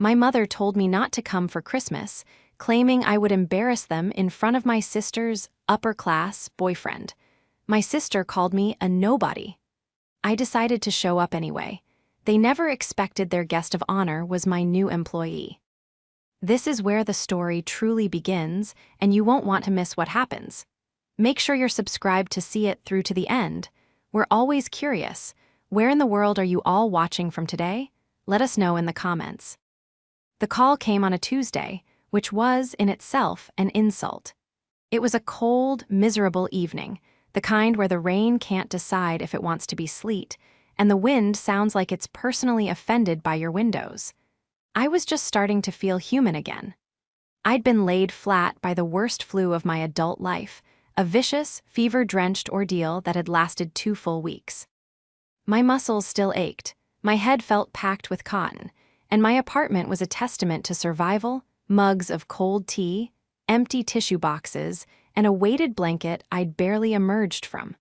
My mother told me not to come for Christmas, claiming I would embarrass them in front of my sister's upper-class boyfriend. My sister called me a nobody. I decided to show up anyway. They never expected their guest of honor was my new employee. This is where the story truly begins, and you won't want to miss what happens. Make sure you're subscribed to see it through to the end. We're always curious. Where in the world are you all watching from today? Let us know in the comments. The call came on a Tuesday, which was, in itself, an insult. It was a cold, miserable evening, the kind where the rain can't decide if it wants to be sleet, and the wind sounds like it's personally offended by your windows. I was just starting to feel human again. I'd been laid flat by the worst flu of my adult life, a vicious, fever-drenched ordeal that had lasted 2 full weeks. My muscles still ached, my head felt packed with cotton, and my apartment was a testament to survival, mugs of cold tea, empty tissue boxes, and a weighted blanket I'd barely emerged from.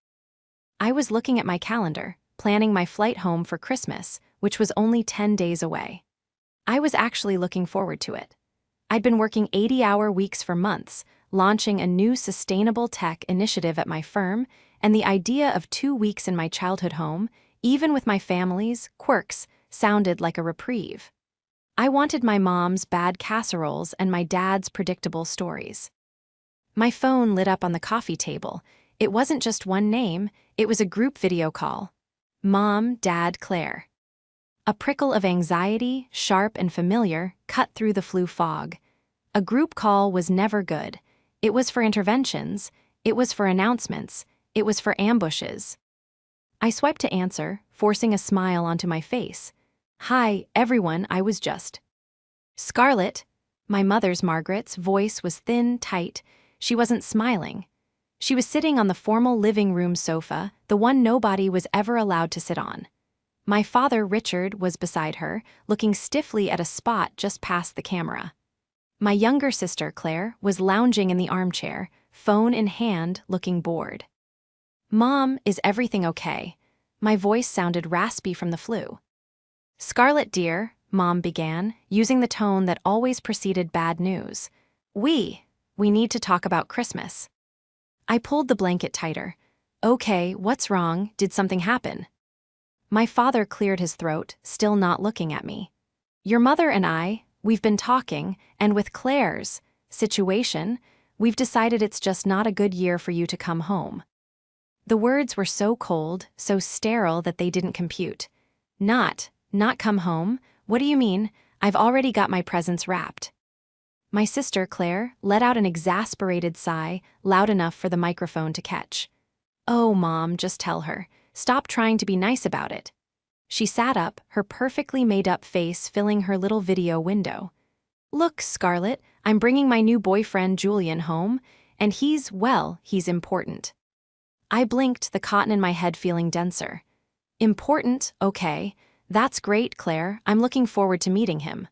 I was looking at my calendar, planning my flight home for Christmas, which was only 10 days away. I was actually looking forward to it. I'd been working 80-hour weeks for months, launching a new sustainable tech initiative at my firm, and the idea of 2 weeks in my childhood home, even with my family's quirks, sounded like a reprieve. I wanted my mom's bad casseroles and my dad's predictable stories. My phone lit up on the coffee table. It wasn't just one name, it was a group video call. Mom, Dad, Claire. A prickle of anxiety, sharp and familiar, cut through the flu fog. A group call was never good. It was for interventions, it was for announcements, it was for ambushes. I swiped to answer, forcing a smile onto my face. "Hi, everyone, I was just..." "Scarlett," my mother's Margaret's voice was thin, tight. She wasn't smiling. She was sitting on the formal living room sofa, the one nobody was ever allowed to sit on. My father, Richard, was beside her, looking stiffly at a spot just past the camera. My younger sister, Claire, was lounging in the armchair, phone in hand, looking bored. "Mom, is everything okay?" My voice sounded raspy from the flu. "Scarlett, dear," Mom began, using the tone that always preceded bad news. We need to talk about Christmas." I pulled the blanket tighter. "Okay, what's wrong? Did something happen?" My father cleared his throat, still not looking at me. "Your mother and we've been talking, and with Claire's situation, we've decided it's just not a good year for you to come home." The words were so cold, so sterile that they didn't compute. Not come home? What do you mean? I've already got my presents wrapped." My sister, Claire, let out an exasperated sigh, loud enough for the microphone to catch. "Oh, Mom, just tell her. Stop trying to be nice about it." She sat up, her perfectly made-up face filling her little video window. "Look, Scarlett, I'm bringing my new boyfriend Julian home, and he's important." I blinked, the cotton in my head feeling denser. "Important, okay. That's great, Claire. I'm looking forward to meeting him."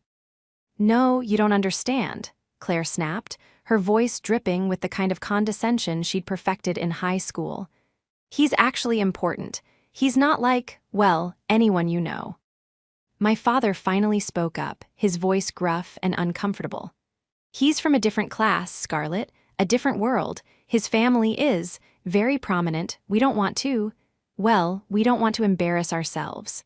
"No, you don't understand," Claire snapped, her voice dripping with the kind of condescension she'd perfected in high school. "He's actually important. He's not like, anyone you know." My father finally spoke up, his voice gruff and uncomfortable. "He's from a different class, Scarlett, a different world. His family is very prominent. We don't want to embarrass ourselves."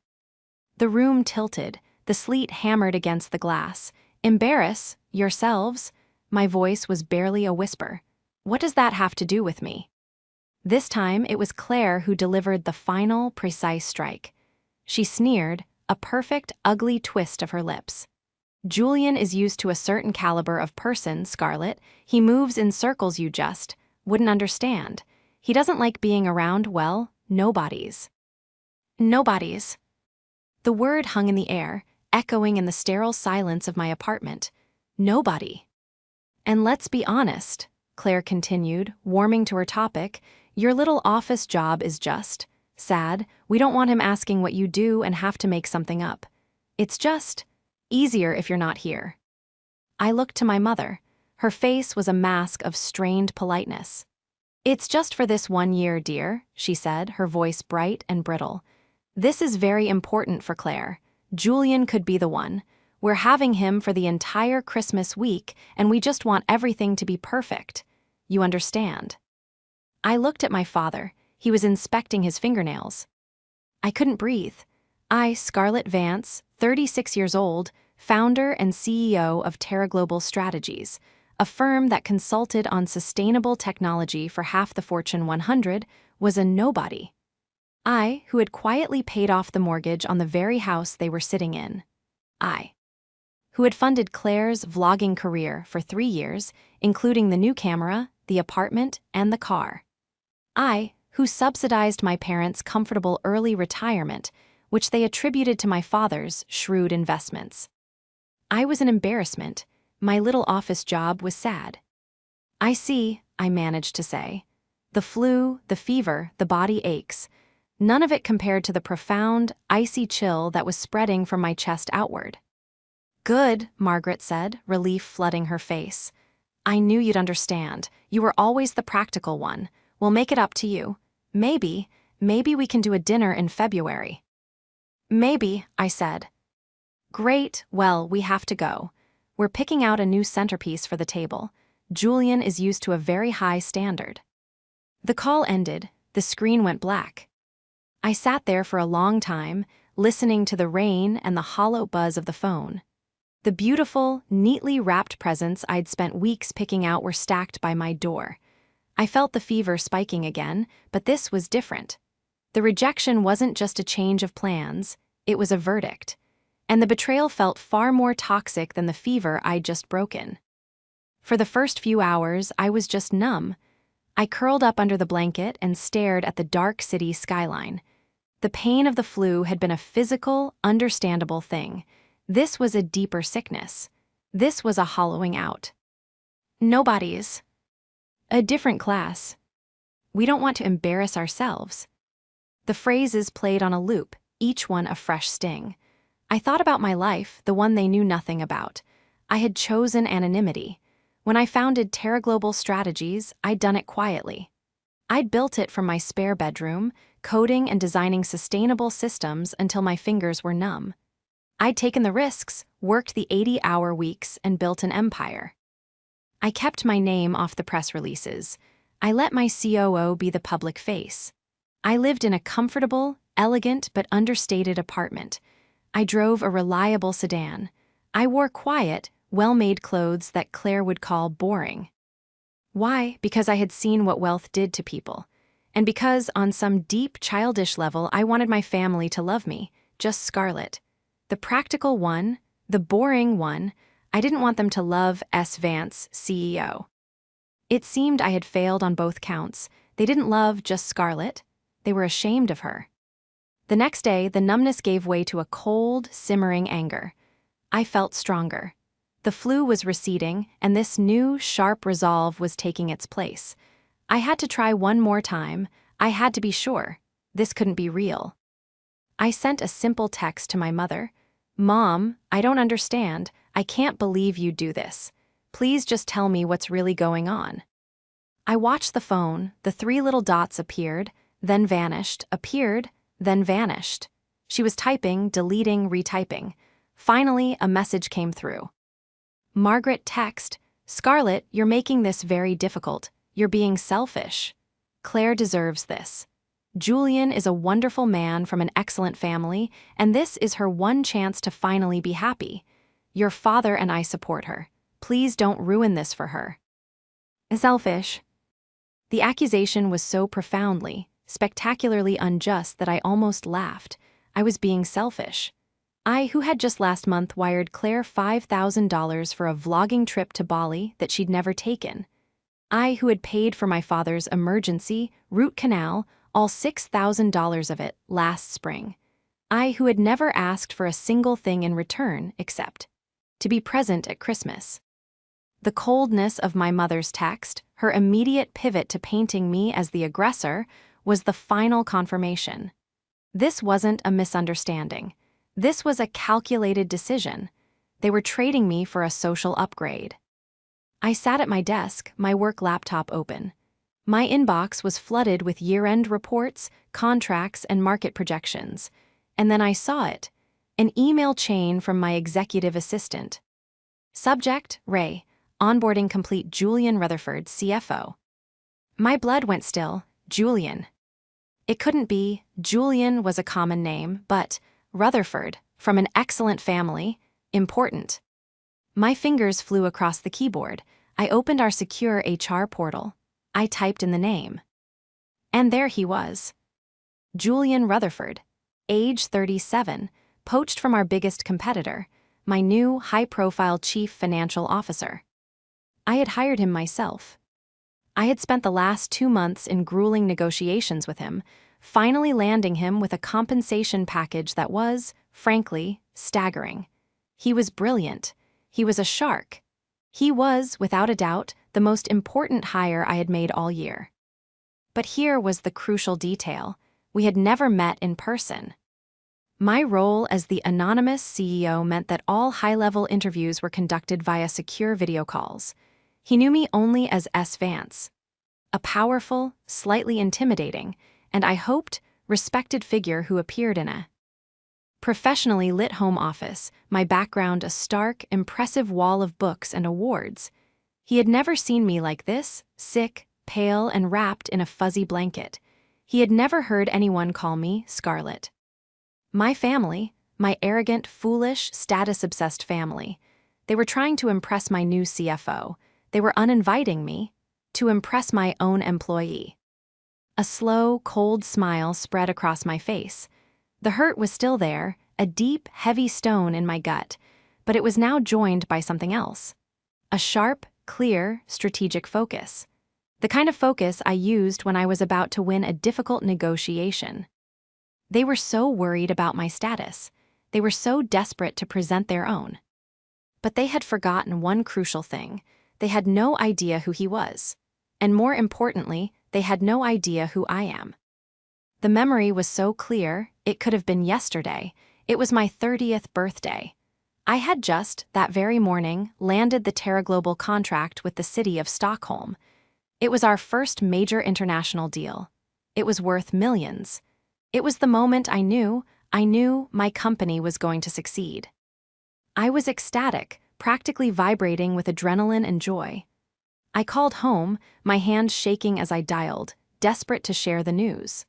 The room tilted, the sleet hammered against the glass. "Embarrass yourselves?" My voice was barely a whisper. "What does that have to do with me?" This time, it was Claire who delivered the final, precise strike. She sneered, a perfect, ugly twist of her lips. "Julian is used to a certain caliber of person, Scarlett. He moves in circles you just wouldn't understand. He doesn't like being around, nobodies." Nobodies. The word hung in the air, echoing in the sterile silence of my apartment. Nobody. "And let's be honest," Claire continued, warming to her topic, "your little office job is just sad. We don't want him asking what you do and have to make something up. It's just easier if you're not here." I looked to my mother. Her face was a mask of strained politeness. "It's just for this 1 year, dear," she said, her voice bright and brittle. "This is very important for Claire. Julian could be the one. We're having him for the entire Christmas week, and we just want everything to be perfect. You understand?" I looked at my father. He was inspecting his fingernails. I couldn't breathe. I, Scarlett Vance, 36 years old, founder and CEO of Terra Global Strategies, a firm that consulted on sustainable technology for half the Fortune 100, was a nobody. I, who had quietly paid off the mortgage on the very house they were sitting in. I, who had funded Claire's vlogging career for 3 years, including the new camera, the apartment, and the car. I, who subsidized my parents' comfortable early retirement, which they attributed to my father's shrewd investments. I was an embarrassment. My little office job was sad. "I see," I managed to say. "The flu, the fever, the body aches. None of it compared to the profound, icy chill that was spreading from my chest outward." "Good," Margaret said, relief flooding her face. "I knew you'd understand. You were always the practical one. We'll make it up to you. Maybe we can do a dinner in February." "Maybe," I said. "Great, well, we have to go. We're picking out a new centerpiece for the table. Julian is used to a very high standard." The call ended. The screen went black. I sat there for a long time, listening to the rain and the hollow buzz of the phone. The beautiful, neatly wrapped presents I'd spent weeks picking out were stacked by my door. I felt the fever spiking again, but this was different. The rejection wasn't just a change of plans, it was a verdict. And the betrayal felt far more toxic than the fever I'd just broken. For the first few hours, I was just numb. I curled up under the blanket and stared at the dark city skyline. The pain of the flu had been a physical, understandable thing. This was a deeper sickness. This was a hollowing out. Nobody's. A different class. We don't want to embarrass ourselves. The phrases played on a loop, each one a fresh sting. I thought about my life, the one they knew nothing about. I had chosen anonymity. When I founded Terra Global Strategies, I'd done it quietly. I'd built it from my spare bedroom, coding and designing sustainable systems until my fingers were numb. I'd taken the risks, worked the 80-hour weeks, and built an empire. I kept my name off the press releases. I let my COO be the public face. I lived in a comfortable, elegant, but understated apartment. I drove a reliable sedan. I wore quiet, well-made clothes that Claire would call boring. Why? Because I had seen what wealth did to people. And because, on some deep, childish level, I wanted my family to love me, just Scarlett. The practical one, the boring one, I didn't want them to love S. Vance, CEO. It seemed I had failed on both counts. They didn't love just Scarlett. They were ashamed of her. The next day, the numbness gave way to a cold, simmering anger. I felt stronger. The flu was receding, and this new, sharp resolve was taking its place. I had to try one more time. I had to be sure. This couldn't be real. I sent a simple text to my mother. "Mom, I don't understand. I can't believe you do this. Please just tell me what's really going on." I watched the phone. The 3 little dots appeared, then vanished, appeared, then vanished. She was typing, deleting, retyping. Finally, a message came through. "Margaret text, Scarlett, you're making this very difficult. You're being selfish. Claire deserves this. Julian is a wonderful man from an excellent family, and this is her one chance to finally be happy. Your father and I support her. Please don't ruin this for her." Selfish. The accusation was so profoundly, spectacularly unjust that I almost laughed. I was being selfish. I, who had just last month wired Claire $5,000 for a vlogging trip to Bali that she'd never taken. I, who had paid for my father's emergency root canal, all $6,000 of it, last spring. I, who had never asked for a single thing in return except to be present at Christmas. The coldness of my mother's text, her immediate pivot to painting me as the aggressor, was the final confirmation. This wasn't a misunderstanding. This was a calculated decision. They were trading me for a social upgrade. I sat at my desk, my work laptop open. My inbox was flooded with year-end reports, contracts, and market projections. And then I saw it. An email chain from my executive assistant. Subject, Ray. Onboarding complete. Julian Rutherford, CFO. My blood went still. Julian. It couldn't be. Julian was a common name, but Rutherford, from an excellent family, important. My fingers flew across the keyboard. I opened our secure HR portal. I typed in the name. And there he was. Julian Rutherford, age 37, poached from our biggest competitor, my new high-profile chief financial officer. I had hired him myself. I had spent the last 2 months in grueling negotiations with him, finally landing him with a compensation package that was, frankly, staggering. He was brilliant. He was a shark. He was, without a doubt, the most important hire I had made all year. But here was the crucial detail. We had never met in person. My role as the anonymous CEO meant that all high-level interviews were conducted via secure video calls. He knew me only as S. Vance, a powerful, slightly intimidating, and I hoped, respected figure who appeared in a professionally lit home office, my background a stark, impressive wall of books and awards. He had never seen me like this, sick, pale, and wrapped in a fuzzy blanket. He had never heard anyone call me Scarlett. My family, my arrogant, foolish, status-obsessed family, they were trying to impress my new CFO. They were uninviting me to impress my own employee. A slow, cold smile spread across my face. The hurt was still there, a deep, heavy stone in my gut, but it was now joined by something else. A sharp, clear, strategic focus. The kind of focus I used when I was about to win a difficult negotiation. They were so worried about my status. They were so desperate to present their own. But they had forgotten one crucial thing. They had no idea who he was. And more importantly, they had no idea who I am. The memory was so clear, it could have been yesterday. It was my 30th birthday. I had just, that very morning, landed the Terra Global contract with the city of Stockholm. It was our first major international deal. It was worth millions. It was the moment I knew my company was going to succeed. I was ecstatic, practically vibrating with adrenaline and joy. I called home, my hands shaking as I dialed, desperate to share the news.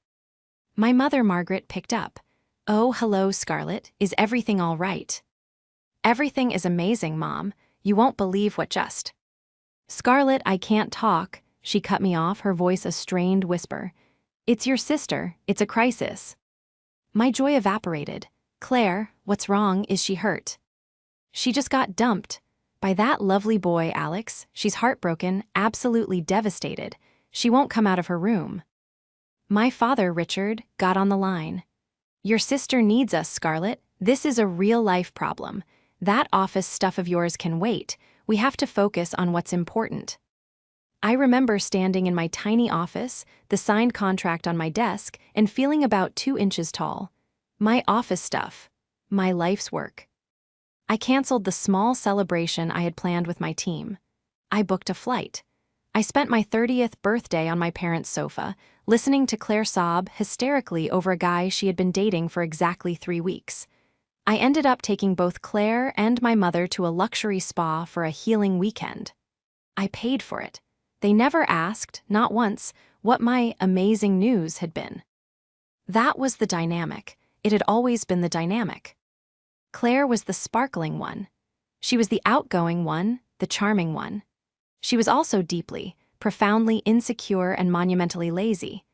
My mother, Margaret, picked up. "Oh, hello, Scarlett. Is everything all right?" "Everything is amazing, Mom. You won't believe what just." "Scarlett, I can't talk," she cut me off, her voice a strained whisper. "It's your sister. It's a crisis." My joy evaporated. "Claire, what's wrong? Is she hurt?" "She just got dumped. By that lovely boy, Alex. She's heartbroken, absolutely devastated. She won't come out of her room." My father, Richard, got on the line. "Your sister needs us, Scarlett. This is a real-life problem. That office stuff of yours can wait. We have to focus on what's important." I remember standing in my tiny office, the signed contract on my desk, and feeling about 2 inches tall. My office stuff. My life's work. I canceled the small celebration I had planned with my team. I booked a flight. I spent my 30th birthday on my parents' sofa, listening to Claire sob hysterically over a guy she had been dating for exactly 3 weeks. I ended up taking both Claire and my mother to a luxury spa for a healing weekend. I paid for it. They never asked, not once, what my amazing news had been. That was the dynamic. It had always been the dynamic. Claire was the sparkling one. She was the outgoing one, the charming one. She was also deeply, profoundly insecure and monumentally lazy.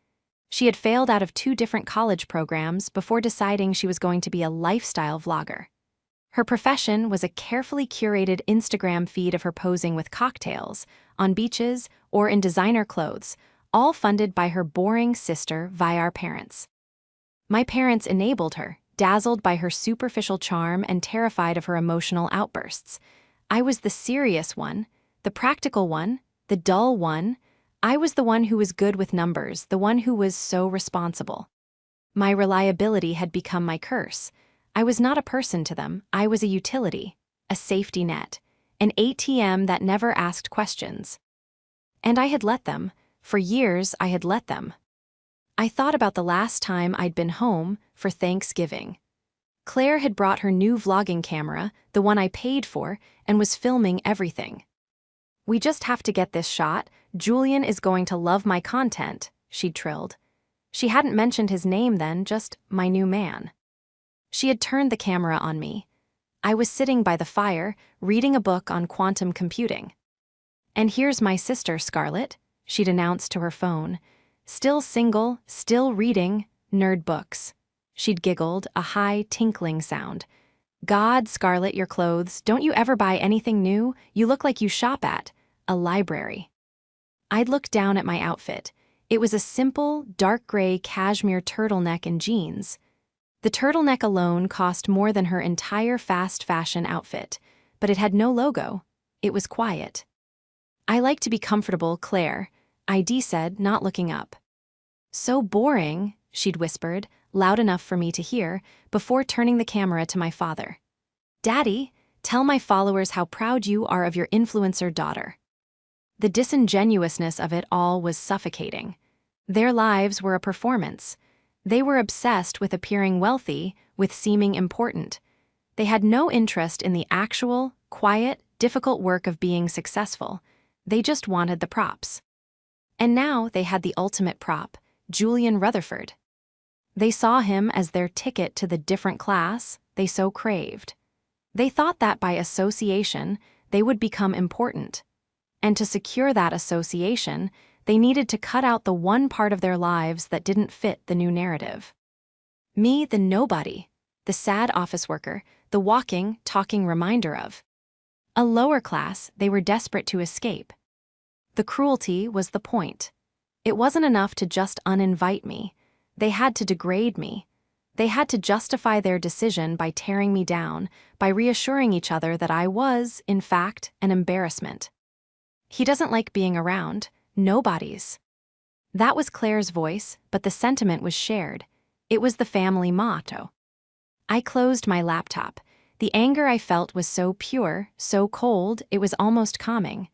She had failed out of 2 different college programs before deciding she was going to be a lifestyle vlogger. Her profession was a carefully curated Instagram feed of her posing with cocktails, on beaches, or in designer clothes, all funded by her boring sister via our parents. My parents enabled her, dazzled by her superficial charm and terrified of her emotional outbursts. I was the serious one, the practical one, the dull one. I was the one who was good with numbers, the one who was so responsible. My reliability had become my curse. I was not a person to them. I was a utility, a safety net, an ATM that never asked questions. And I had let them. For years, I had let them. I thought about the last time I'd been home for Thanksgiving. Claire had brought her new vlogging camera, the one I paid for, and was filming everything. "We just have to get this shot. Julian is going to love my content," she'd trilled. She hadn't mentioned his name then, just my new man. She had turned the camera on me. I was sitting by the fire, reading a book on quantum computing. "And here's my sister, Scarlett," she'd announced to her phone. "Still single, still reading, nerd books." She'd giggled, a high, tinkling sound. "God, Scarlett, your clothes. Don't you ever buy anything new? You look like you shop at a library." I'd looked down at my outfit. It was a simple, dark gray cashmere turtleneck and jeans. The turtleneck alone cost more than her entire fast fashion outfit, but it had no logo. It was quiet. "I like to be comfortable, Claire," ID said, not looking up. "So boring," she'd whispered, loud enough for me to hear, before turning the camera to my father. "Daddy, tell my followers how proud you are of your influencer daughter." The disingenuousness of it all was suffocating. Their lives were a performance. They were obsessed with appearing wealthy, with seeming important. They had no interest in the actual, quiet, difficult work of being successful. They just wanted the props. And now they had the ultimate prop, Julian Rutherford. They saw him as their ticket to the different class they so craved. They thought that by association, they would become important. And to secure that association, they needed to cut out the one part of their lives that didn't fit the new narrative. Me, the nobody, the sad office worker, the walking, talking reminder of a lower class they were desperate to escape. The cruelty was the point. It wasn't enough to just uninvite me. They had to degrade me. They had to justify their decision by tearing me down, by reassuring each other that I was, in fact, an embarrassment. "He doesn't like being around. Nobodies." That was Claire's voice, but the sentiment was shared. It was the family motto. I closed my laptop. The anger I felt was so pure, so cold, it was almost calming.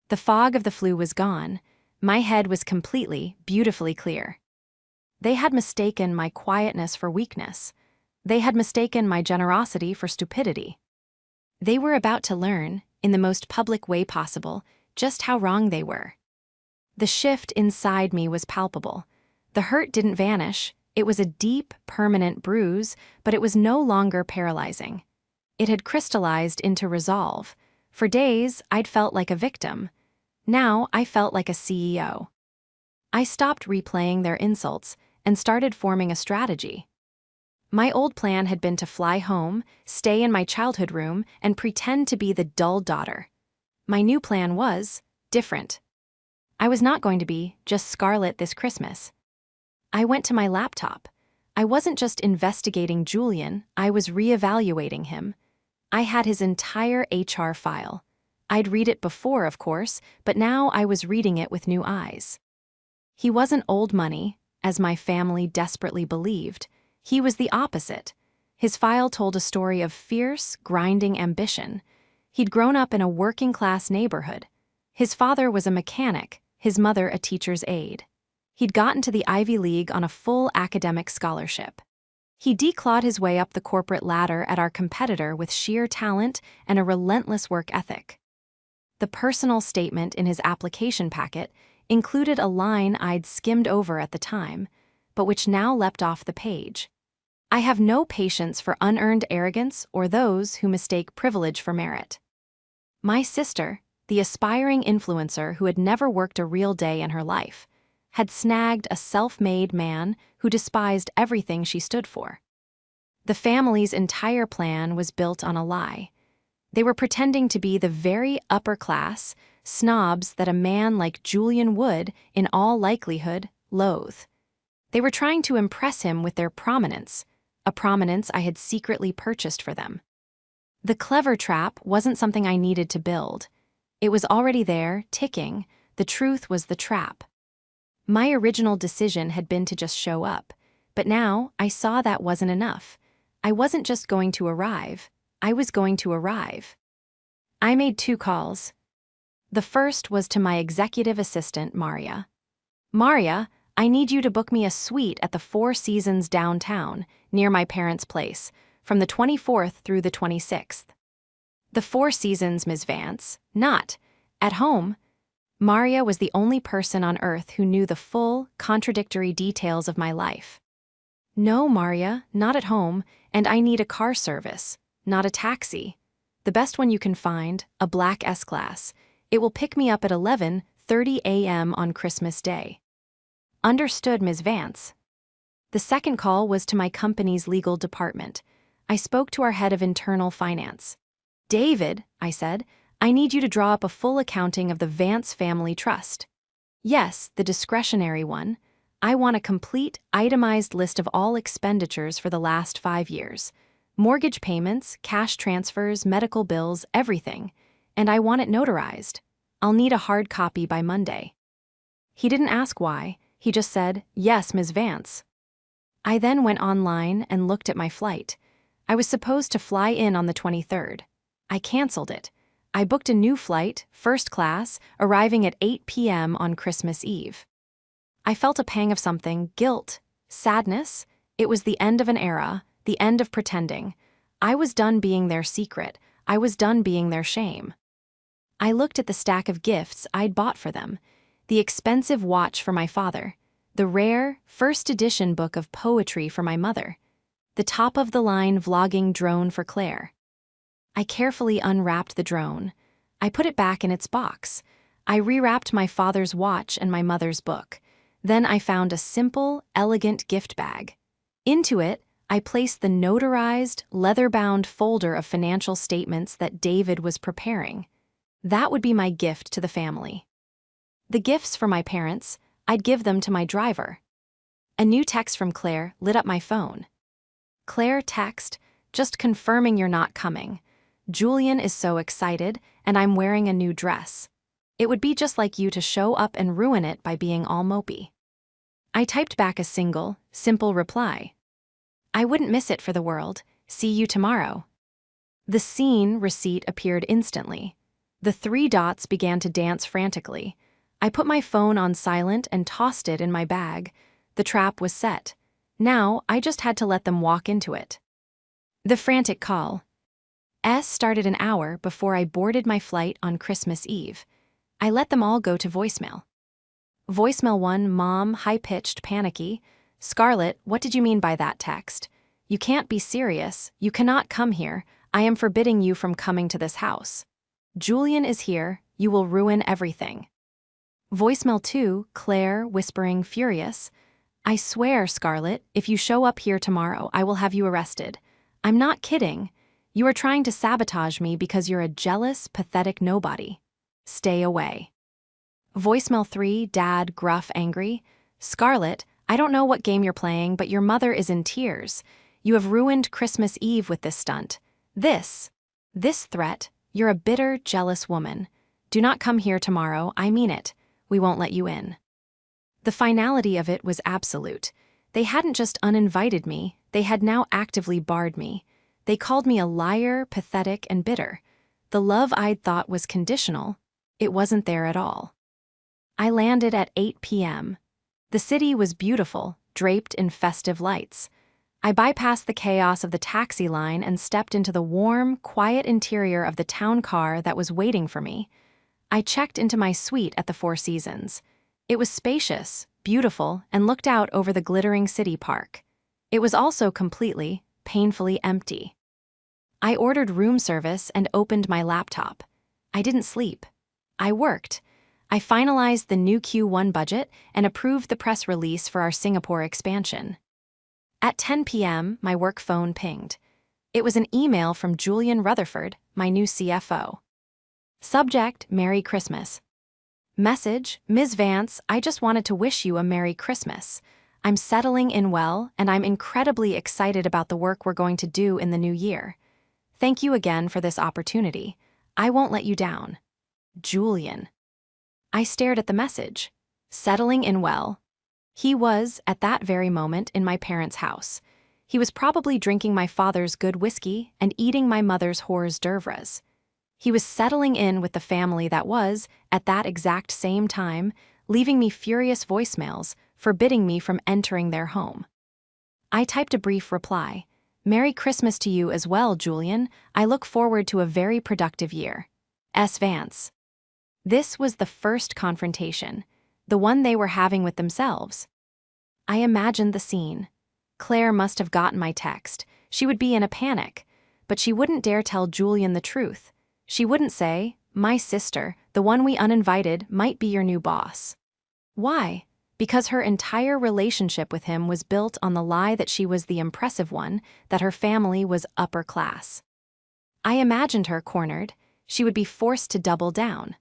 The fog of the flu was gone. My head was completely, beautifully clear. They had mistaken my quietness for weakness. They had mistaken my generosity for stupidity. They were about to learn, in the most public way possible, just how wrong they were. The shift inside me was palpable. The hurt didn't vanish. It was a deep, permanent bruise, but it was no longer paralyzing. It had crystallized into resolve. For days, I'd felt like a victim. Now, I felt like a CEO. I stopped replaying their insults and started forming a strategy. My old plan had been to fly home, stay in my childhood room, and pretend to be the dull daughter. My new plan was different. I was not going to be just Scarlett this Christmas. I went to my laptop. I wasn't just investigating Julian, I was reevaluating him. I had his entire HR file. I'd read it before, of course, but now I was reading it with new eyes. He wasn't old money, as my family desperately believed. He was the opposite. His file told a story of fierce, grinding ambition. He'd grown up in a working-class neighborhood. His father was a mechanic, his mother a teacher's aide. He'd gotten to the Ivy League on a full academic scholarship. He declawed his way up the corporate ladder at our competitor with sheer talent and a relentless work ethic. The personal statement in his application packet included a line I'd skimmed over at the time, but which now leapt off the page. "I have no patience for unearned arrogance or those who mistake privilege for merit." My sister, the aspiring influencer who had never worked a real day in her life, had snagged a self-made man who despised everything she stood for. The family's entire plan was built on a lie. They were pretending to be the very upper-class snobs that a man like Julian would, in all likelihood, loathe. They were trying to impress him with their prominence, a prominence I had secretly purchased for them. The clever trap wasn't something I needed to build. It was already there, ticking. The truth was the trap. My original decision had been to just show up, but now I saw that wasn't enough. I wasn't just going to arrive, I was going to arrive. I made 2 calls. The first was to my executive assistant, Maria. "Maria, I need you to book me a suite at the Four Seasons downtown, near my parents' place. from the 24th through the 26th. The Four Seasons, Ms. Vance, not. At home. Maria was the only person on earth who knew the full, contradictory details of my life. No, Maria, not at home, and I need a car service, not a taxi. The best one you can find, a black S-Class. It will pick me up at 11:30 a.m. on Christmas Day. Understood, Ms. Vance. The second call was to my company's legal department. I spoke to our head of internal finance. David, I said, I need you to draw up a full accounting of the Vance Family Trust. Yes, the discretionary one. I want a complete, itemized list of all expenditures for the last 5 years. Mortgage payments, cash transfers, medical bills, everything. And I want it notarized. I'll need a hard copy by Monday. He didn't ask why. He just said, yes, Ms. Vance. I then went online and looked at my flight. I was supposed to fly in on the 23rd. I canceled it. I booked a new flight, first class, arriving at 8 p.m. on Christmas Eve. I felt a pang of something, guilt, sadness. It was the end of an era, the end of pretending. I was done being their secret. I was done being their shame. I looked at the stack of gifts I'd bought for them. The expensive watch for my father. The rare, first edition book of poetry for my mother. The top-of-the-line vlogging drone for Claire. I carefully unwrapped the drone. I put it back in its box. I rewrapped my father's watch and my mother's book. Then I found a simple, elegant gift bag. Into it, I placed the notarized, leather-bound folder of financial statements that David was preparing. That would be my gift to the family. The gifts for my parents, I'd give them to my driver. A new text from Claire lit up my phone. Claire text, just confirming you're not coming. Julian is so excited, and I'm wearing a new dress. It would be just like you to show up and ruin it by being all mopey. I typed back a single, simple reply. I wouldn't miss it for the world. See you tomorrow. The scene receipt appeared instantly. The 3 dots began to dance frantically. I put my phone on silent and tossed it in my bag. The trap was set. Now, I just had to let them walk into it. The frantic call. Started an hour before I boarded my flight on Christmas Eve. I let them all go to voicemail. Voicemail 1, Mom, high-pitched, panicky. Scarlett, what did you mean by that text? You can't be serious. You cannot come here. I am forbidding you from coming to this house. Julian is here. You will ruin everything. Voicemail 2, Claire, whispering, furious. I swear, Scarlett, if you show up here tomorrow, I will have you arrested. I'm not kidding. You are trying to sabotage me because you're a jealous, pathetic nobody. Stay away. Voicemail 3, Dad, gruff, angry. Scarlett, I don't know what game you're playing, but your mother is in tears. You have ruined Christmas Eve with this stunt. This threat, you're a bitter, jealous woman. Do not come here tomorrow, I mean it. We won't let you in. The finality of it was absolute. They hadn't just uninvited me, they had now actively barred me. They called me a liar, pathetic, and bitter. The love I'd thought was conditional, it wasn't there at all. I landed at 8 p.m. The city was beautiful, draped in festive lights. I bypassed the chaos of the taxi line and stepped into the warm, quiet interior of the town car that was waiting for me. I checked into my suite at the Four Seasons. It was spacious, beautiful, and looked out over the glittering city park. It was also completely, painfully empty. I ordered room service and opened my laptop. I didn't sleep. I worked. I finalized the new Q1 budget and approved the press release for our Singapore expansion. At 10 p.m., my work phone pinged. It was an email from Julian Rutherford, my new CFO. Subject, Merry Christmas. Message, Ms. Vance, I just wanted to wish you a Merry Christmas. I'm settling in well, and I'm incredibly excited about the work we're going to do in the new year. Thank you again for this opportunity. I won't let you down. Julian. I stared at the message. Settling in well. He was, at that very moment, in my parents' house. He was probably drinking my father's good whiskey and eating my mother's hors d'oeuvres. He was settling in with the family that was, at that exact same time, leaving me furious voicemails, forbidding me from entering their home. I typed a brief reply. Merry Christmas to you as well, Julian. I look forward to a very productive year. S. Vance. This was the first confrontation, the one they were having with themselves. I imagined the scene. Claire must have gotten my text. She would be in a panic, but she wouldn't dare tell Julian the truth. She wouldn't say, "My sister, the one we uninvited, might be your new boss." Why? Because her entire relationship with him was built on the lie that she was the impressive one, that her family was upper class. I imagined her cornered. She would be forced to double down.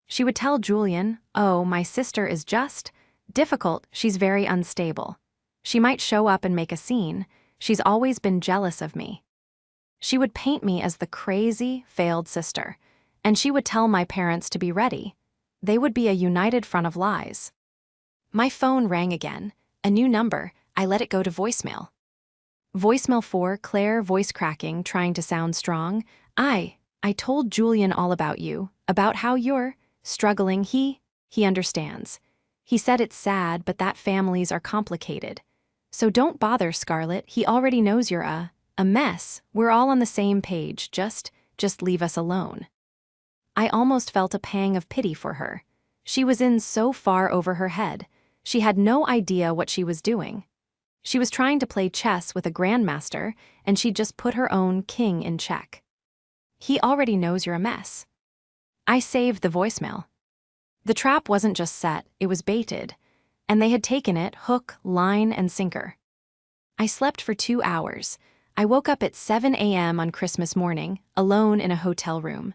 She would tell Julian, "Oh, my sister is just difficult, she's very unstable. She might show up and make a scene. She's always been jealous of me." She would paint me as the crazy, failed sister, and she would tell my parents to be ready. They would be a united front of lies. My phone rang again, a new number. I let it go to voicemail. Voicemail 4, Claire, voice cracking, trying to sound strong. I told Julian all about you, about how you're struggling. He understands. He said it's sad, but that families are complicated. So don't bother, Scarlett. He already knows you're a mess. We're all on the same page. Just leave us alone. I almost felt a pang of pity for her. She was in so far over her head. She had no idea what she was doing. She was trying to play chess with a grandmaster, and she just put her own king in check. He already knows you're a mess. I saved the voicemail. The trap wasn't just set, it was baited, and they had taken it hook, line, and sinker. I slept for 2 hours. I woke up at 7 a.m. on Christmas morning, alone in a hotel room.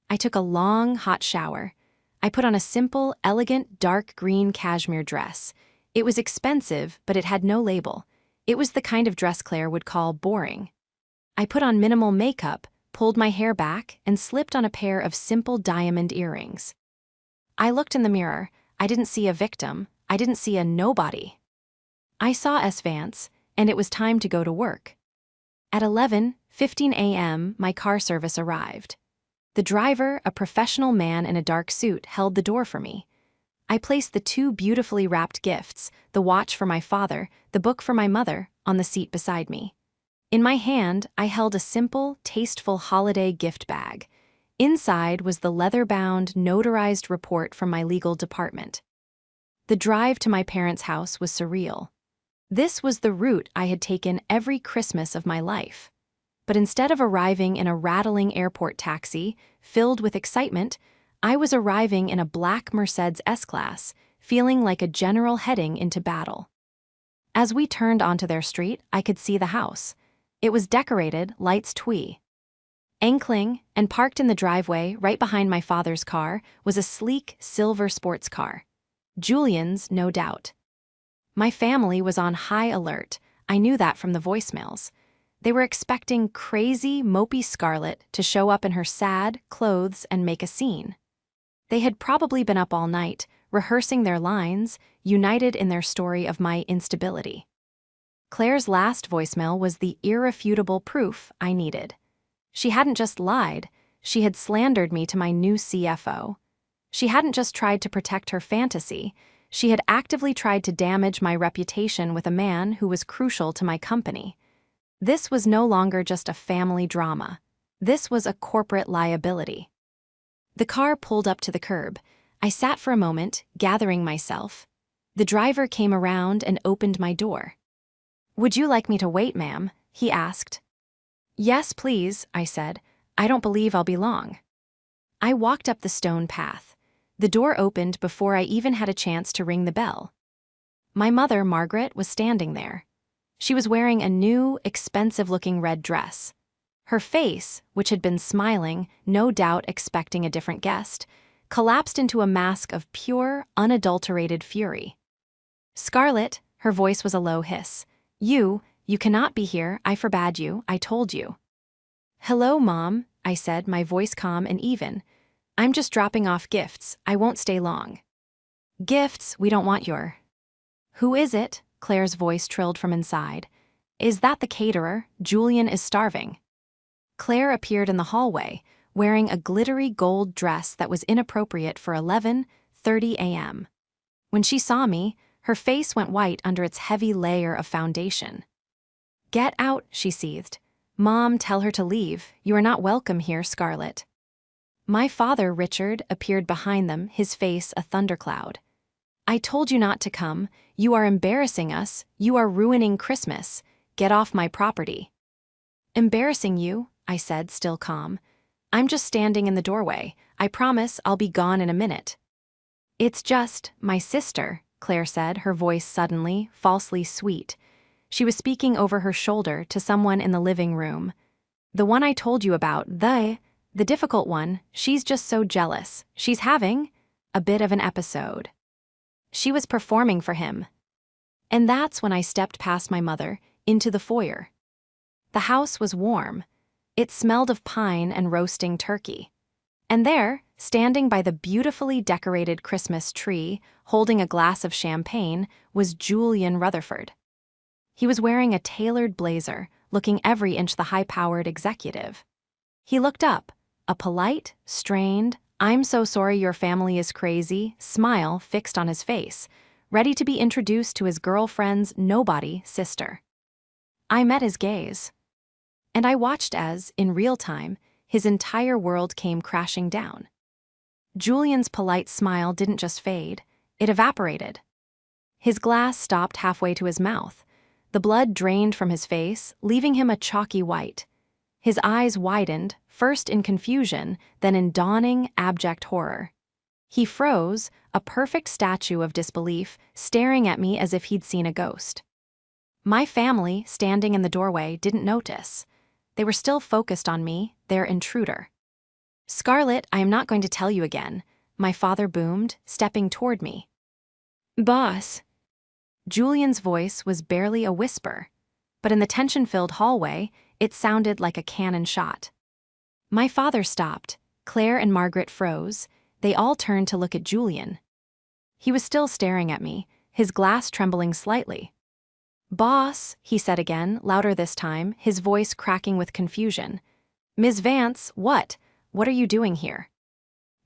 I took a long, hot shower. I put on a simple, elegant, dark green cashmere dress. It was expensive, but it had no label. It was the kind of dress Claire would call boring. I put on minimal makeup, pulled my hair back, and slipped on a pair of simple diamond earrings. I looked in the mirror. I didn't see a victim. I didn't see a nobody. I saw S. Vance, and it was time to go to work. At 11:15 a.m., my car service arrived. The driver, a professional man in a dark suit, held the door for me. I placed the 2 beautifully wrapped gifts, the watch for my father, the book for my mother, on the seat beside me. In my hand, I held a simple, tasteful holiday gift bag. Inside was the leather-bound, notarized report from my legal department. The drive to my parents' house was surreal. This was the route I had taken every Christmas of my life. But instead of arriving in a rattling airport taxi, filled with excitement, I was arriving in a black Mercedes S-Class, feeling like a general heading into battle. As we turned onto their street, I could see the house. It was decorated, lights twee. Ankling, and parked in the driveway right behind my father's car, was a sleek, silver sports car. Julian's, no doubt. My family was on high alert. I knew that from the voicemails. They were expecting crazy, mopey Scarlett to show up in her sad clothes and make a scene. They had probably been up all night, rehearsing their lines, united in their story of my instability. Claire's last voicemail was the irrefutable proof I needed. She hadn't just lied, she had slandered me to my new CFO. She hadn't just tried to protect her fantasy, she had actively tried to damage my reputation with a man who was crucial to my company. This was no longer just a family drama. This was a corporate liability. The car pulled up to the curb. I sat for a moment, gathering myself. The driver came around and opened my door. "Would you like me to wait, ma'am?" he asked. "Yes, please," I said. "I don't believe I'll be long." I walked up the stone path. The door opened before I even had a chance to ring the bell. My mother, Margaret, was standing there. She was wearing a new, expensive-looking red dress. Her face, which had been smiling, no doubt expecting a different guest, collapsed into a mask of pure, unadulterated fury. "Scarlett," her voice was a low hiss. You cannot be here, I forbade you, I told you." "Hello, Mom," I said, my voice calm and even. "I'm just dropping off gifts, I won't stay long." "Gifts? We don't want your—" "Who is it?" Claire's voice trilled from inside. "Is that the caterer? Julian is starving." Claire appeared in the hallway, wearing a glittery gold dress that was inappropriate for 11:30 a.m. When she saw me, her face went white under its heavy layer of foundation. Get out, she seethed. Mom, tell her to leave. You are not welcome here, Scarlett. My father, Richard, appeared behind them, his face a thundercloud. I told you not to come. You are embarrassing us. You are ruining Christmas. Get off my property. Embarrassing you? I said, still calm. I'm just standing in the doorway. I promise I'll be gone in a minute. It's just my sister, Claire said, her voice suddenly, falsely sweet. She was speaking over her shoulder to someone in the living room. The one I told you about, the difficult one, she's just so jealous. She's having a bit of an episode. She was performing for him. And that's when I stepped past my mother, into the foyer. The house was warm. It smelled of pine and roasting turkey. And there, standing by the beautifully decorated Christmas tree, holding a glass of champagne, was Julian Rutherford. He was wearing a tailored blazer, looking every inch the high-powered executive. He looked up, a polite, strained, "I'm so sorry your family is crazy" smile fixed on his face, ready to be introduced to his girlfriend's nobody sister. I met his gaze. And I watched as, in real time, his entire world came crashing down. Julian's polite smile didn't just fade, it evaporated. His glass stopped halfway to his mouth. The blood drained from his face, leaving him a chalky white. His eyes widened, first in confusion, then in dawning, abject horror. He froze, a perfect statue of disbelief, staring at me as if he'd seen a ghost. My family, standing in the doorway, didn't notice. They were still focused on me, their intruder. "Scarlett, I am not going to tell you again," my father boomed, stepping toward me. "Boss." Julian's voice was barely a whisper, but in the tension-filled hallway, it sounded like a cannon shot. My father stopped. Claire and Margaret froze. They all turned to look at Julian. He was still staring at me, his glass trembling slightly. "Boss," he said again, louder this time, his voice cracking with confusion. "Ms. Vance, what? What are you doing here?"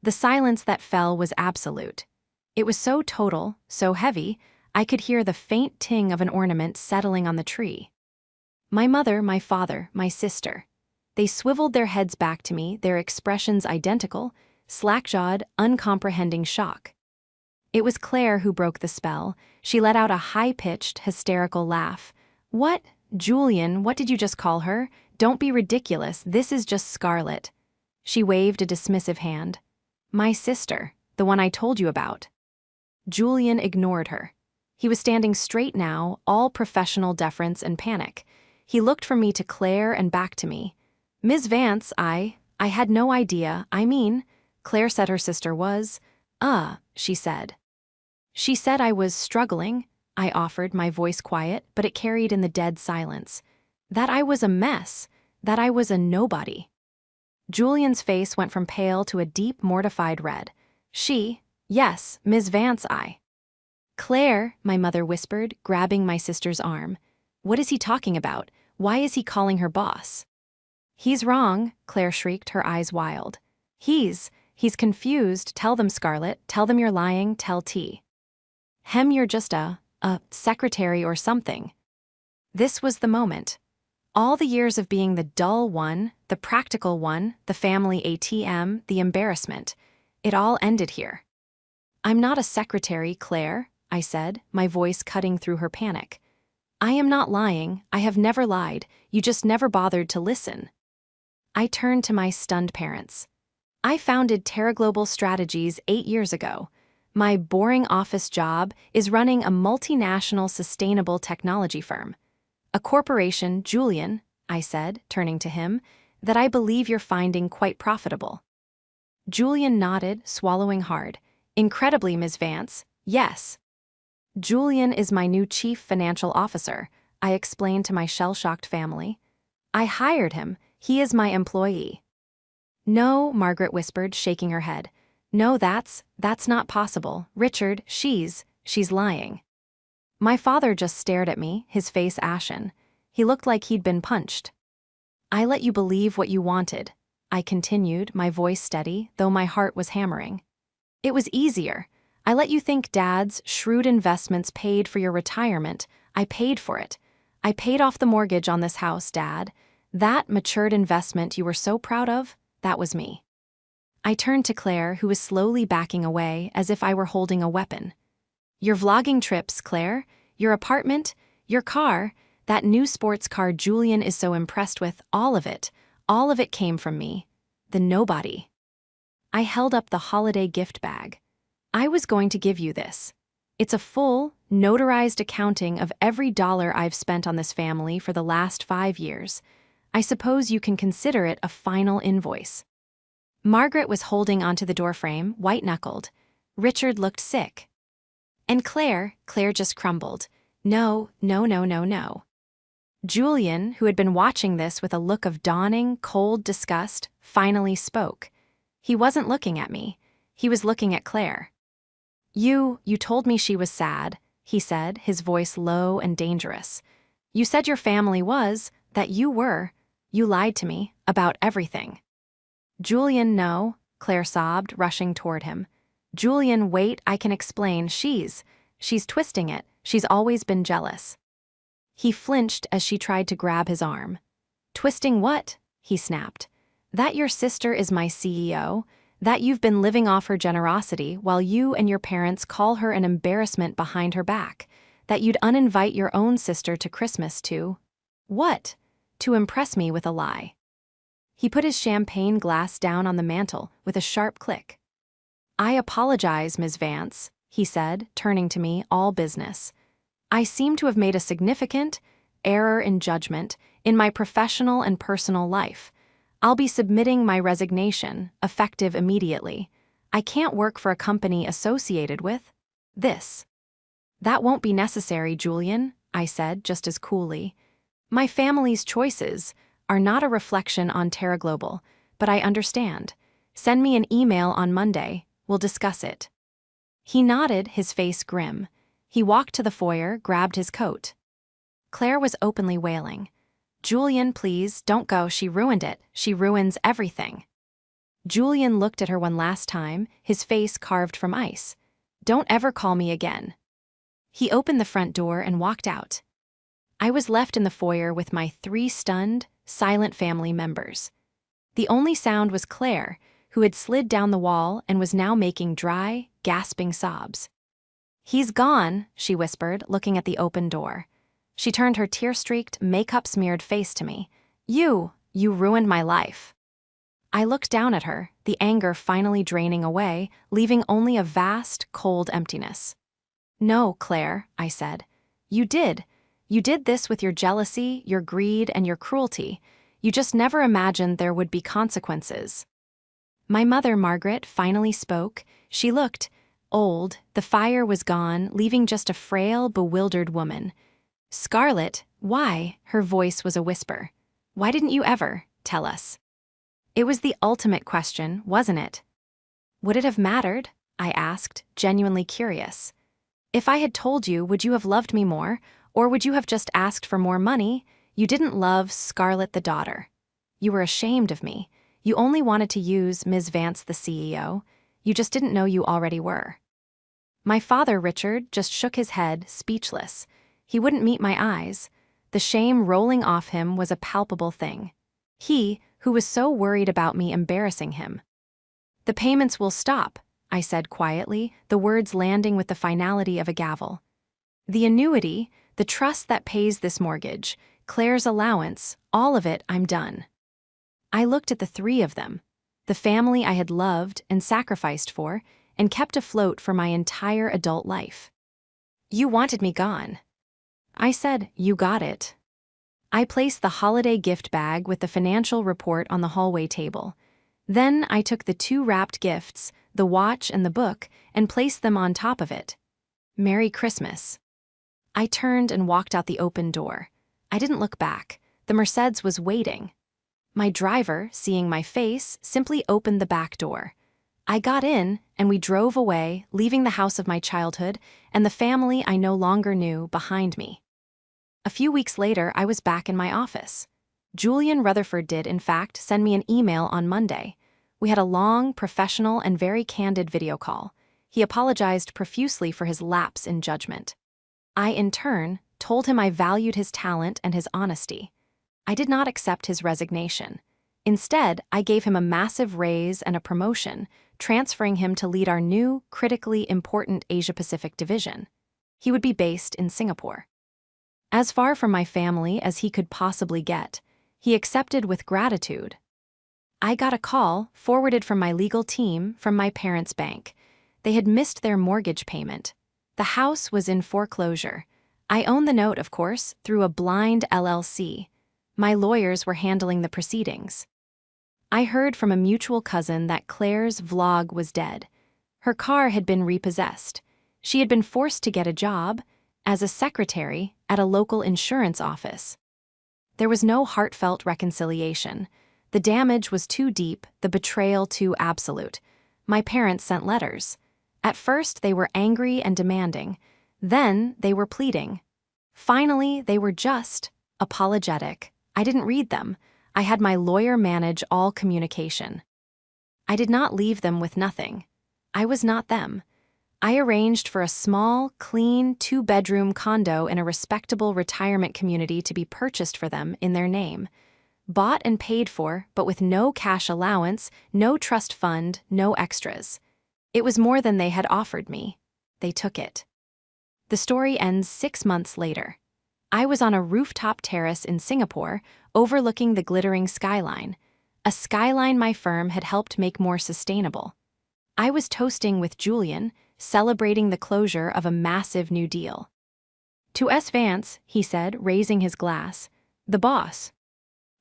The silence that fell was absolute. It was so total, so heavy, I could hear the faint ting of an ornament settling on the tree. My mother, my father, my sister. They swiveled their heads back to me, their expressions identical, slack-jawed, uncomprehending shock. It was Claire who broke the spell. She let out a high-pitched, hysterical laugh. "What? Julian, what did you just call her? Don't be ridiculous, this is just Scarlett." She waved a dismissive hand. "My sister, the one I told you about." Julian ignored her. He was standing straight now, all professional deference and panic. He looked from me to Claire and back to me. "Ms. Vance, I had no idea, Claire said her sister was, she said. She said I was struggling," I offered, my voice quiet, but it carried in the dead silence. "That I was a mess, that I was a nobody." Julian's face went from pale to a deep, mortified red. Yes, Ms. Vance, Claire," my mother whispered, grabbing my sister's arm. "What is he talking about? Why is he calling her boss?" "He's wrong," Claire shrieked, her eyes wild. He's confused. Tell them, Scarlett. Tell them you're lying. Tell T. Hem, you're just a secretary or something." This was the moment. All the years of being the dull one, the practical one, the family ATM, the embarrassment. It all ended here. "I'm not a secretary, Claire," I said, my voice cutting through her panic. "I am not lying. I have never lied. You just never bothered to listen." I turned to my stunned parents. "I founded Terra Global Strategies 8 years ago. My boring office job is running a multinational sustainable technology firm. A corporation, Julian," I said, turning to him, "that I believe you're finding quite profitable." Julian nodded, swallowing hard. "Incredibly, Ms. Vance, yes." "Julian is my new chief financial officer," I explained to my shell-shocked family. "I hired him. He is my employee." "No," Margaret whispered, shaking her head. "No, that's not possible. Richard, she's lying." My father just stared at me, his face ashen. He looked like he'd been punched. "I let you believe what you wanted," I continued, my voice steady, though my heart was hammering. "It was easier. I let you think Dad's shrewd investments paid for your retirement. I paid for it. I paid off the mortgage on this house, Dad. That matured investment you were so proud of, that was me. I turned to Claire, who was slowly backing away as if I were holding a weapon. Your vlogging trips, Claire, your apartment, your car, that new sports car Julian is so impressed with, all of it came from me. The nobody. I held up the holiday gift bag. I was going to give you this. It's a full, notarized accounting of every dollar I've spent on this family for the last 5 years. I suppose you can consider it a final invoice. Margaret was holding onto the doorframe, white-knuckled. Richard looked sick. And Claire just crumbled. No, no, no, no, no. Julian, who had been watching this with a look of dawning, cold disgust, finally spoke. He wasn't looking at me. He was looking at Claire. You told me she was sad, he said, his voice low and dangerous. You said your family was, that you were. You lied to me about everything. Julian, no, Claire sobbed, rushing toward him. Julian, wait, I can explain. She's twisting it. She's always been jealous. He flinched as she tried to grab his arm. Twisting what? He snapped. That your sister is my CEO? That you've been living off her generosity while you and your parents call her an embarrassment behind her back? That you'd uninvite your own sister to Christmas to? What? To impress me with a lie. He put his champagne glass down on the mantel with a sharp click. I apologize, Ms. Vance, he said, turning to me, all business. I seem to have made a significant error in judgment in my professional and personal life. I'll be submitting my resignation, effective immediately. I can't work for a company associated with this. That won't be necessary, Julian, I said just as coolly. My family's choices are not a reflection on Terra Global, but I understand. Send me an email on Monday. We'll discuss it. He nodded, his face grim. He walked to the foyer, grabbed his coat. Claire was openly wailing. Julian, please, don't go. She ruined it. She ruins everything. Julian looked at her one last time, his face carved from ice. Don't ever call me again. He opened the front door and walked out. I was left in the foyer with my 3 stunned, silent family members. The only sound was Claire, who had slid down the wall and was now making dry, gasping sobs. He's gone, she whispered, looking at the open door. She turned her tear-streaked, makeup-smeared face to me. You ruined my life. I looked down at her, the anger finally draining away, leaving only a vast, cold emptiness. No, Claire, I said. You did this with your jealousy, your greed, and your cruelty. You just never imagined there would be consequences. My mother, Margaret, finally spoke. She looked old. The fire was gone, leaving just a frail, bewildered woman. Scarlett, why? Her voice was a whisper. Why didn't you ever tell us? It was the ultimate question, wasn't it? Would it have mattered? I asked, genuinely curious. If I had told you, would you have loved me more, or would you have just asked for more money? You didn't love Scarlett the daughter. You were ashamed of me. You only wanted to use Ms. Vance the CEO. You just didn't know you already were. My father, Richard, just shook his head, speechless. He wouldn't meet my eyes. The shame rolling off him was a palpable thing. He, who was so worried about me embarrassing him. The payments will stop, I said quietly, the words landing with the finality of a gavel. The annuity, the trust that pays this mortgage, Claire's allowance, all of it, I'm done. I looked at the 3 of them, the family I had loved and sacrificed for, and kept afloat for my entire adult life. You wanted me gone. I said, you got it. I placed the holiday gift bag with the financial report on the hallway table. Then I took the 2 wrapped gifts, the watch and the book, and placed them on top of it. Merry Christmas. I turned and walked out the open door. I didn't look back. The Mercedes was waiting. My driver, seeing my face, simply opened the back door. I got in, and we drove away, leaving the house of my childhood and the family I no longer knew behind me. A few weeks later, I was back in my office. Julian Rutherford did, in fact, send me an email on Monday. We had a long, professional, and very candid video call. He apologized profusely for his lapse in judgment. I, in turn, told him I valued his talent and his honesty. I did not accept his resignation. Instead, I gave him a massive raise and a promotion, transferring him to lead our new, critically important Asia-Pacific division. He would be based in Singapore. As far from my family as he could possibly get, he accepted with gratitude. I got a call, forwarded from my legal team, from my parents' bank. They had missed their mortgage payment. The house was in foreclosure. I owned the note, of course, through a blind LLC. My lawyers were handling the proceedings. I heard from a mutual cousin that Claire's vlog was dead. Her car had been repossessed. She had been forced to get a job as a secretary at a local insurance office. There was no heartfelt reconciliation. The damage was too deep, the betrayal too absolute. My parents sent letters. At first, they were angry and demanding. Then, they were pleading. Finally, they were just apologetic. I didn't read them. I had my lawyer manage all communication. I did not leave them with nothing. I was not them. I arranged for a small, clean, 2-bedroom condo in a respectable retirement community to be purchased for them in their name. Bought and paid for, but with no cash allowance, no trust fund, no extras. It was more than they had offered me. They took it. The story ends 6 months later. I was on a rooftop terrace in Singapore, overlooking the glittering skyline, a skyline my firm had helped make more sustainable. I was toasting with Julian, celebrating the closure of a massive new deal. "To S. Vance," he said, raising his glass, "the boss."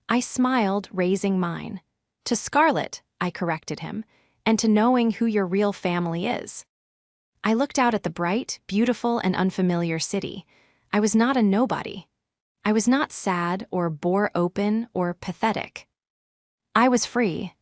I smiled, raising mine. "To Scarlett," I corrected him, "and to knowing who your real family is." I looked out at the bright, beautiful, and unfamiliar city. I was not a nobody. I was not sad or bore open or pathetic. I was free.